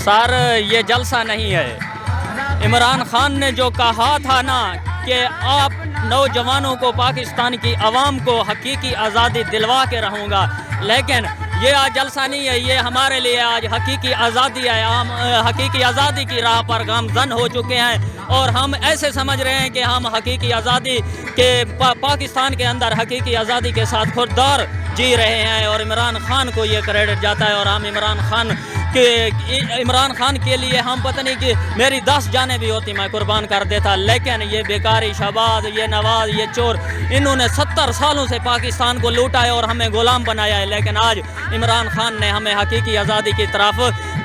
Sir ये जलसा नहीं है। इमरान खान ने जो कहा था ना कि आप नौजवानों को, पाकिस्तान की आवाम को हकीकी आज़ादी दिलवा के रहूँगा, लेकिन ये आज जलसा नहीं है, ये हमारे लिए आज हकीकी आज़ादी है। हम हकीकी आज़ादी की राह पर गामज़न हो चुके हैं और हम ऐसे समझ रहे हैं कि हम हकीकी आज़ादी के पाकिस्तान के अंदर हकीकी आज़ादी के साथ खुददार जी रहे हैं और इमरान खान को ये क्रेडिट जाता है। और हम इमरान खान के लिए हम पता नहीं कि मेरी 10 जानें भी होती मैं कुर्बान कर देता, लेकिन ये बेकारी शहबाज, ये नवाज, ये चोर, इन्होंने 70 सालों से पाकिस्तान को लूटा है और हमें गुलाम बनाया है। लेकिन आज इमरान खान ने हमें हकीकी आज़ादी की तरफ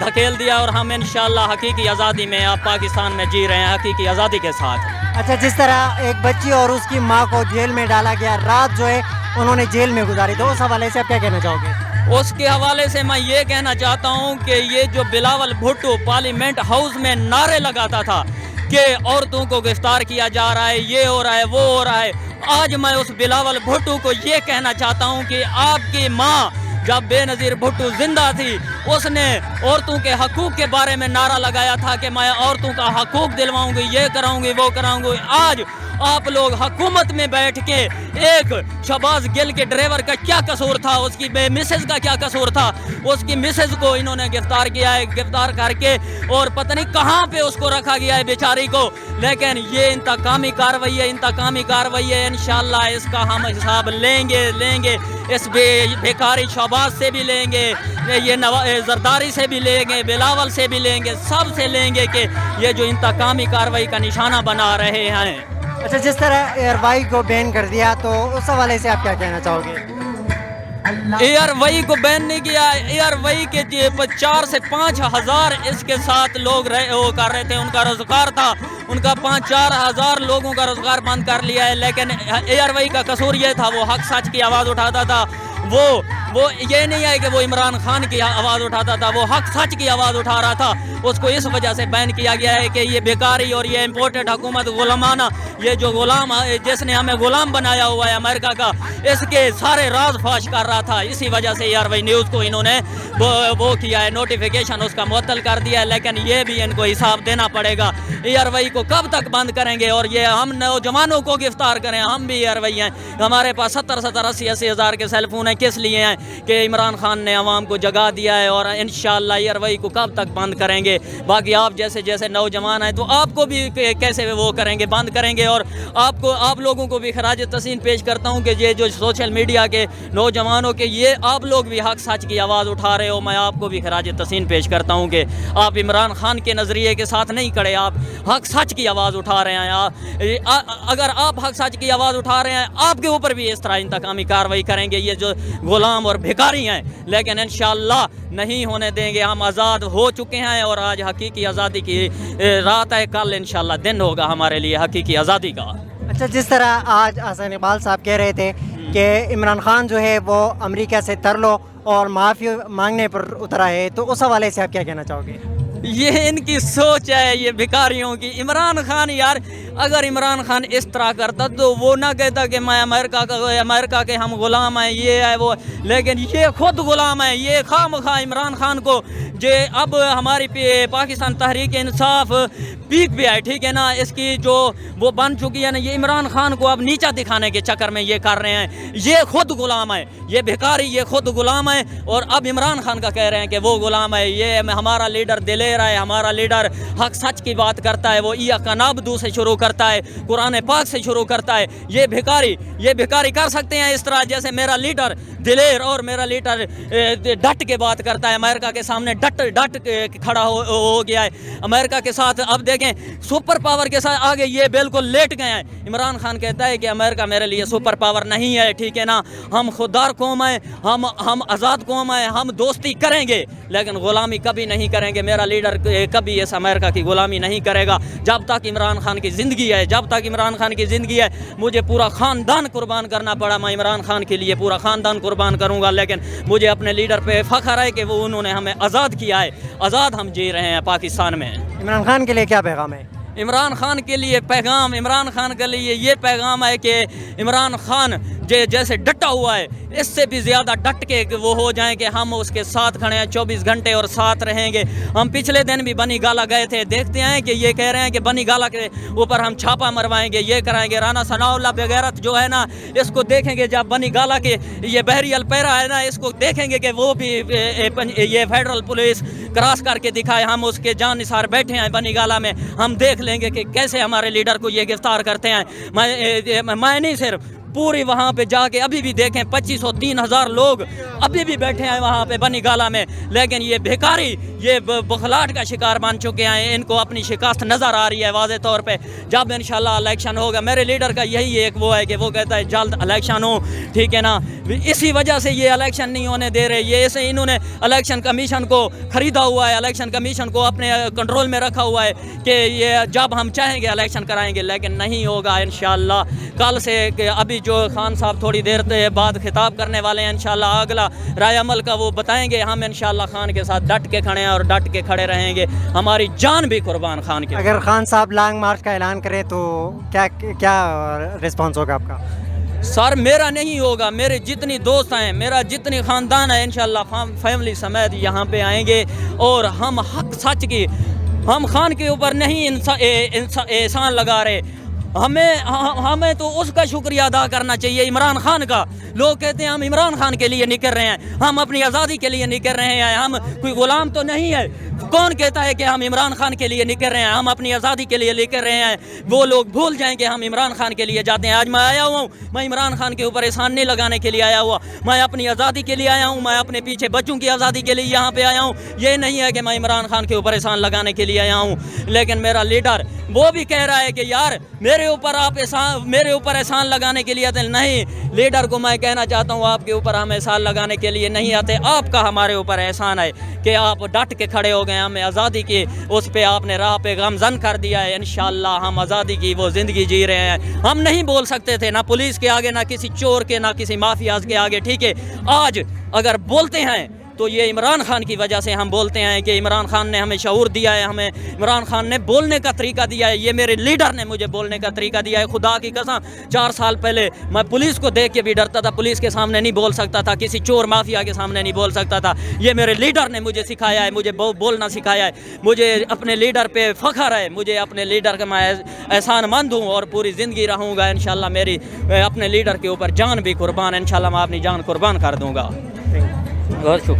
धकेल दिया और हम इंशाअल्लाह हकीकी आज़ादी में अब पाकिस्तान में जी रहे हैं, हकीकी आज़ादी के साथ। अच्छा, जिस तरह एक बच्ची और उसकी माँ को जेल में डाला गया, रात जो है उन्होंने जेल में गुजारी, तो उस हवाले से आप क्या कहना चाहोगे? उसके हवाले से मैं ये कहना चाहता हूँ कि ये जो बिलावल भुट्टो पार्लियामेंट हाउस में नारे लगाता था कि औरतों को गिरफ्तार किया जा रहा है, ये हो रहा है, वो हो रहा है, आज मैं उस बिलावल भुट्टो को ये कहना चाहता हूँ कि आपकी माँ जब बेनज़ीर भुट्टो जिंदा थी, उसने औरतों के हकूक़ के बारे में नारा लगाया था कि मैं औरतों का हकूक़ दिलवाऊंगी, ये कराऊंगी, वो कराऊंगी। आज आप लोग हुकूमत में बैठ के एक शहबाज गिल के ड्राइवर का क्या कसूर था, उसकी मिसेज का क्या कसूर था, उसकी मिसेज को इन्होंने गिरफ्तार किया है, गिरफ्तार करके और पता नहीं कहाँ पे उसको रखा गया है बेचारी को। लेकिन ये इंतकामी कार्रवाई है, इंतकामी कार्रवाई है, इंशाअल्लाह इसका हम हिसाब लेंगे इस बेकारी शहबाज से भी लेंगे, ये जरदारी से भी लेंगे, बिलावल से भी लेंगे, सब से लेंगे कि ये जो इंतकामी कार्रवाई का निशाना बना रहे हैं। अच्छा, जिस तरह एयरवाई को बैन कर दिया, तो उस हवाले से आप क्या कहना चाहोगे? एयरवाई को बैन नहीं किया, एयरवाई के 4 से 5 हज़ार इसके साथ लोग वो कर रहे थे, उनका रोजगार था, उनका 5-4 हज़ार लोगों का रोजगार बंद कर लिया है। लेकिन एयरवाई का कसूर ये था, वो हक सच की आवाज़ उठाता था, वो ये नहीं है कि वो इमरान खान की आवाज़ उठाता था, वो हक सच की आवाज़ उठा रहा था। उसको इस वजह से बैन किया गया है कि ये बेकारी और ये इम्पोर्टेड हुकूमत गुलामाना, ये जो गुलाम जिसने हमें गुलाम बनाया हुआ है अमेरिका का, इसके सारे राज फाश कर रहा था। इसी वजह से एयरवाई न्यूज़ को इन्होंने वो किया है, नोटिफिकेशन उसका मुअत्तल कर दिया है। लेकिन ये भी इनको हिसाब देना पड़ेगा, एयरवाई को कब तक बंद करेंगे और ये हम नौजवानों को गिरफ्तार करें। हम भी एयरवाई हैं, हमारे पास 70-80 हज़ार के सेल फोन हैं, किस लिए हैं कि इमरान खान ने अवाम को जगा दिया है और इंशाअल्लाह एयरवाई को कब तक बंद करेंगे। बाकी आप जैसे नौजवान हैं तो आपको भी कैसे वो करेंगे, बंद करेंगे। और आप लोगों को भी खराज तहसीन पेश करता हूँ कि ये जो सोशल मीडिया के नौजवानों के, ये आप लोग भी हक सच की आवाज़ उठा रहे हो, मैं आपको भी खराज तहसीन पेश करता हूँ कि आप इमरान खान के नज़रिए के साथ नहीं खड़े, आप हक सच की आवाज़ उठा रहे हैं। अगर आप हक सच की आवाज़ उठा रहे हैं, आपके ऊपर भी इस तरह इंतकामी कार्रवाई करेंगे ये जो गुलाम और भिखारी हैं। लेकिन इंशाअल्लाह नहीं होने देंगे, हम आज़ाद हो चुके हैं और आज हकीकी आज़ादी की रात है, कल इंशाअल्लाह दिन होगा हमारे लिए हकीकी आज़ादी का। अच्छा, जिस तरह आज हसन इकबाल साहब कह रहे थे कि इमरान खान जो है वो अमेरिका से तरलो और माफ़ी मांगने पर उतरा है, तो उस हवाले से आप क्या कहना चाहोगे? ये इनकी सोच है, ये भिखारियों की। इमरान खान यार, अगर इमरान खान इस तरह करता तो वो ना कहता कि मैं अमेरिका के हम गुलाम हैं, ये है वो, लेकिन ये खुद गुलाम है। ये खामखा इमरान खान को जे अब हमारी पाकिस्तान तहरीक इंसाफ पीक पे है, ठीक है ना, इसकी जो वो बन चुकी है ना, ये इमरान खान को अब नीचा दिखाने के चक्कर में ये कर रहे हैं। ये खुद गुलाम है, ये भिखारी ये खुद गुलाम है और अब इमरान खान का कह रहे हैं कि वो गुलाम है। ये हमारा लीडर दिलेर है, हमारा लीडर हक सच की बात करता है, वो ईया का नाबदू से शुरू करता है, कुरान पाक से शुरू करता है। ये भिखारी कर सकते हैं इस तरह, जैसे मेरा लीडर दिलेर और मेरा लीडर डट के बात करता है, अमेरिका के सामने डट खड़ा हो गया है अमेरिका के साथ। अब देखें सुपर पावर के साथ आगे ये बिल्कुल लेट गए हैं। इमरान खान कहता है कि अमेरिका मेरे लिए सुपर पावर नहीं है, ठीक है ना, हम खुददार कौम है, हम आज़ाद कौम है, हम दोस्ती करेंगे लेकिन ग़ुलामी कभी नहीं करेंगे। मेरा लीडर कभी इस अमेरिका की ग़ुलामी नहीं करेगा जब तक इमरान खान की ज़िंदगी है, जब तक इमरान खान की ज़िंदगी है। मुझे पूरा ख़ानदान कुर्बान करना पड़ा, मैं इमरान खान के लिए पूरा ख़ानदान कुर्बान करूँगा, लेकिन मुझे अपने लीडर पे फ़ख्र है कि वो उन्होंने हमें आज़ाद किया है, आज़ाद हम जी रहे हैं पाकिस्तान में। इमरान खान के लिए क्या पैगाम है? इमरान खान के लिए पैगाम, इमरान खान के लिए ये पैगाम है कि इमरान खान जैसे डटा हुआ है, इससे भी ज़्यादा डट के वो हो जाएं कि हम उसके साथ खड़े हैं 24 घंटे और साथ रहेंगे। हम पिछले दिन भी बनी गाला गए थे, देखते हैं कि ये कह रहे हैं कि बनी गाला के ऊपर हम छापा मरवाएंगे, ये कराएंगे। राना सनाउल्लाह बेगैरत जो है ना, इसको देखेंगे जब बनी गाला के ये बहरी अलपैरा है ना, इसको देखेंगे कि वो भी ये फेडरल पुलिस क्रॉस करके दिखाए। हम उसके जान निसार बैठे हैं बनी गाला में, हम देख लेंगे कि कैसे हमारे लीडर को ये गिरफ्तार करते हैं। मैं नहीं सिर्फ पूरी वहाँ पे जाके अभी भी देखें 2500-3000 लोग अभी भी बैठे हैं वहाँ पे बनी गाला में, लेकिन ये भिखारी ये बखलाहट का शिकार बन चुके हैं। इनको अपनी शिकस्त नज़र आ रही है वाज़े तौर पे। जब इंशाल्लाह इलेक्शन होगा, मेरे लीडर का यही एक वो है कि वो कहता है जल्द इलेक्शन हो, ठीक है ना। इसी वजह से ये इलेक्शन नहीं होने दे रहे, ये ऐसे इन्होंने इलेक्शन कमीशन को ख़रीदा हुआ है, इलेक्शन कमीशन को अपने कंट्रोल में रखा हुआ है कि ये जब हम चाहेंगे इलेक्शन कराएंगे, लेकिन नहीं होगा इंशाल्लाह। कल से अभी जो खान साहब थोड़ी देर बाद खिताब करने वाले हैं, इंशाल्लाह अगला राय अमल का वो बताएंगे। हम इंशाल्लाह खान के साथ डट के खड़े हैं और डट के खड़े रहेंगे, हमारी जान भी कुर्बान खान के। अगर खान साहब लॉन्ग मार्च का ऐलान करें तो क्या क्या रिस्पॉन्स होगा आपका? सर मेरा नहीं होगा, मेरे जितनी दोस्त हैं, मेरा जितनी ख़ानदान है, इंशाल्लाह फैमिली समेत यहाँ पे आएंगे और हम हक सच की, हम खान के ऊपर नहीं एहसान लगा रहे। हमें तो उसका शुक्रिया अदा करना चाहिए, इमरान खान का। लोग कहते हैं हम इमरान खान के लिए निकल रहे हैं, हम अपनी आज़ादी के लिए निकल रहे हैं, हम कोई ग़ुलाम तो नहीं है। कौन कहता है कि हम इमरान खान के लिए निकल रहे हैं, हम अपनी आज़ादी के लिए निकल रहे हैं? वो लोग भूल जाएं कि हम इमरान खान के लिए जाते हैं। आज मैं आया हुआ हूँ, मैं इमरान खान के ऊपर एहसान नहीं लगाने के लिए आया हुआ, मैं अपनी आज़ादी के लिए आया हूँ, मैं अपने पीछे बच्चों की आज़ादी के लिए यहाँ पे आया हूँ। ये नहीं है कि मैं इमरान खान के ऊपर एहसान लगाने के लिए आया हूँ। लेकिन मेरा लीडर वो भी कह रहा है कि यार मेरे ऊपर एहसान लगाने के लिए आते नहीं। लीडर को मैं कहना चाहता हूँ, आपके ऊपर हम एहसान लगाने के लिए नहीं आते, आपका हमारे ऊपर एहसान है कि आप डट के खड़े हो गए, हमें आज़ादी की उस पे आपने राह पे गमज़न कर दिया है। इंशाल्लाह हम आज़ादी की वो ज़िंदगी जी रहे हैं। हम नहीं बोल सकते थे ना पुलिस के आगे, ना किसी चोर के, ना किसी माफियाज के आगे, ठीक है। आज अगर बोलते हैं तो ये इमरान खान की वजह से हम बोलते हैं कि इमरान खान ने हमें शऊर दिया है, हमें इमरान खान ने बोलने का तरीका दिया है, ये मेरे लीडर ने मुझे बोलने का तरीका दिया है। खुदा की कसम 4 साल पहले मैं पुलिस को देख के भी डरता था, पुलिस के सामने नहीं बोल सकता था, किसी चोर माफिया के सामने नहीं बोल सकता था। ये मेरे लीडर ने मुझे सिखाया है, मुझे बोलना सिखाया है। मुझे अपने लीडर पे फ़ख्र है, मुझे अपने लीडर का मैं एहसानमंद हूँ और पूरी ज़िंदगी रहूँगा इंशाल्लाह। मेरी अपने लीडर के ऊपर जान भी कुर्बान है, इंशाल्लाह मैं अपनी जान कुर्बान कर दूँगा। बहुत शुक्रिया।